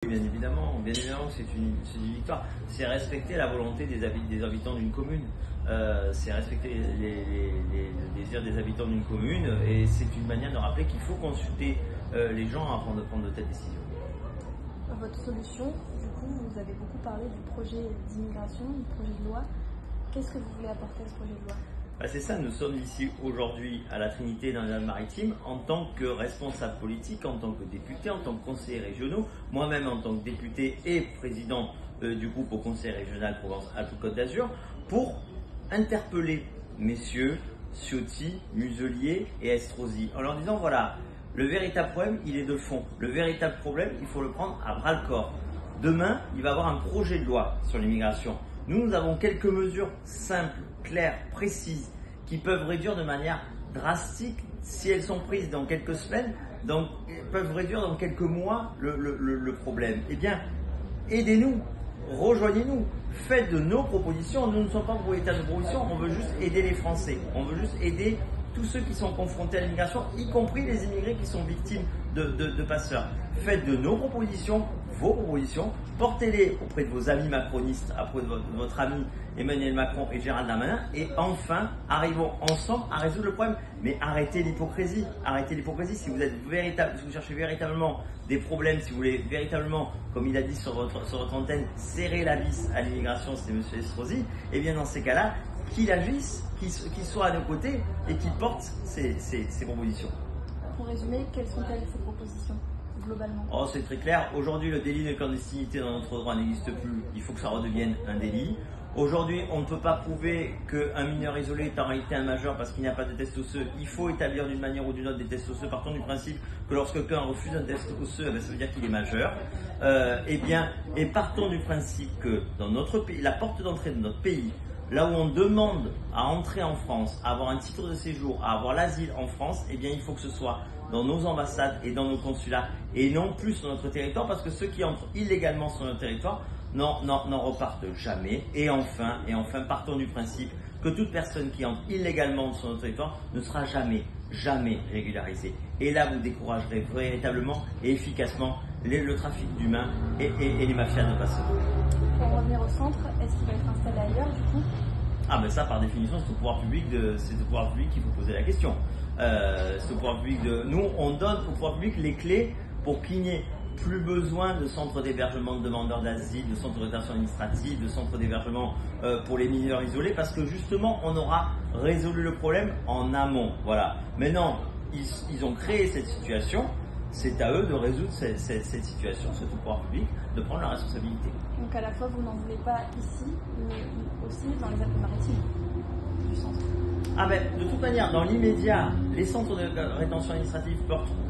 Bien évidemment, c'est une victoire. C'est respecter la volonté des habitants d'une commune. C'est respecter le désir des habitants d'une commune, et c'est une manière de rappeler qu'il faut consulter les gens avant de prendre de telles décisions. Votre solution, du coup, vous avez beaucoup parlé du projet d'immigration, du projet de loi. Qu'est-ce que vous voulez apporter à ce projet de loi? C'est ça, nous sommes ici aujourd'hui à la Trinité dans les Alpes-Maritimes en tant que responsable politique, en tant que député, en tant que conseiller régionaux, moi-même en tant que député et président du groupe au conseil régional Provence-Alpes-Côte d'Azur, pour interpeller messieurs Ciotti, Muselier et Estrosi en leur disant voilà, le véritable problème il est de fond, le véritable problème il faut le prendre à bras le corps. Demain il va y avoir un projet de loi sur l'immigration. Nous avons quelques mesures simples, claires, précises, qui peuvent réduire de manière drastique, si elles sont prises dans quelques semaines, peuvent réduire dans quelques mois le problème. Eh bien, aidez-nous, rejoignez-nous, faites de nos propositions. Nous ne sommes pas propriétaires de propositions, on veut juste aider les Français, on veut juste aider tous ceux qui sont confrontés à l'immigration, y compris les immigrés qui sont victimes de passeurs. Faites de nos propositions, vos propositions, portez-les auprès de vos amis macronistes, auprès de votre ami Emmanuel Macron et Gérald Darmanin, et enfin, arrivons ensemble à résoudre le problème. Mais arrêtez l'hypocrisie, si vous cherchez véritablement des problèmes, si vous voulez véritablement, comme il a dit sur votre antenne, serrer la vis à l'immigration, c'est M. Estrosi, et bien dans ces cas-là, qu'il agisse, qu'il soit à nos côtés et qu'il porte ses propositions. Pour résumer, quelles sont-elles ces propositions globalement? C'est très clair. Aujourd'hui, le délit de clandestinité dans notre droit n'existe plus. Il faut que ça redevienne un délit. Aujourd'hui, on ne peut pas prouver qu'un mineur isolé est en réalité un majeur parce qu'il n'y a pas de test osseux. Il faut établir d'une manière ou d'une autre des tests osseux. Partons du principe que lorsque quelqu'un refuse un test osseux, ça veut dire qu'il est majeur. Et partons du principe que dans notre pays, la porte d'entrée de notre pays, là où on demande à entrer en France, à avoir un titre de séjour, à avoir l'asile en France, eh bien il faut que ce soit dans nos ambassades et dans nos consulats et non plus sur notre territoire, parce que ceux qui entrent illégalement sur notre territoire n'en repartent jamais. Et enfin, partons du principe que toute personne qui entre illégalement sur notre territoire ne sera jamais régularisée. Et là, vous découragerez véritablement et efficacement le trafic d'humains et les mafias de passeurs. Pour revenir au centre, est-ce qu'il va être installé ailleurs du coup? Ça par définition c'est au pouvoir public qu'il faut poser la question. Nous on donne au pouvoir public les clés pour qu'il n'y ait plus besoin de centres d'hébergement de demandeurs d'asile, de centres de rétention administrative, de centres d'hébergement pour les mineurs isolés, parce que justement on aura résolu le problème en amont. Voilà. Maintenant ils ont créé cette situation. C'est à eux de résoudre cette situation, c'est au pouvoir public de prendre la responsabilité. Donc à la fois vous n'en voulez pas ici, mais aussi dans les Alpes-Maritimes du centre. De toute manière, dans l'immédiat, les centres de rétention administrative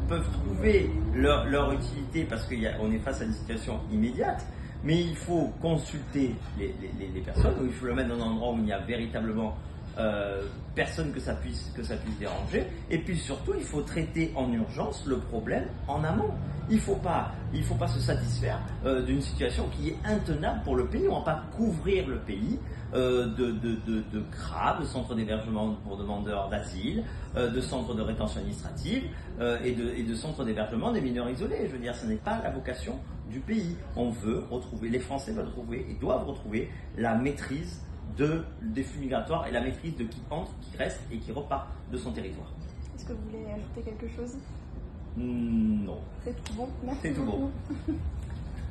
peuvent trouver leur utilité parce qu'on est face à une situation immédiate, mais il faut consulter les personnes, ou il faut le mettre dans un endroit où il y a véritablement personne que ça puisse déranger, et puis surtout il faut traiter en urgence le problème en amont. Il faut pas se satisfaire d'une situation qui est intenable pour le pays. On ne va pas couvrir le pays de CRA, de centres d'hébergement pour demandeurs d'asile, de centres de rétention administrative et de centres d'hébergement des mineurs isolés. Je veux dire, ce n'est pas la vocation du pays. Les Français veulent retrouver et doivent retrouver la maîtrise des flux migratoires et la maîtrise de qui entre, qui reste et qui repart de son territoire. Est-ce que vous voulez ajouter quelque chose? Non. C'est tout bon. Merci C'est tout beaucoup. bon.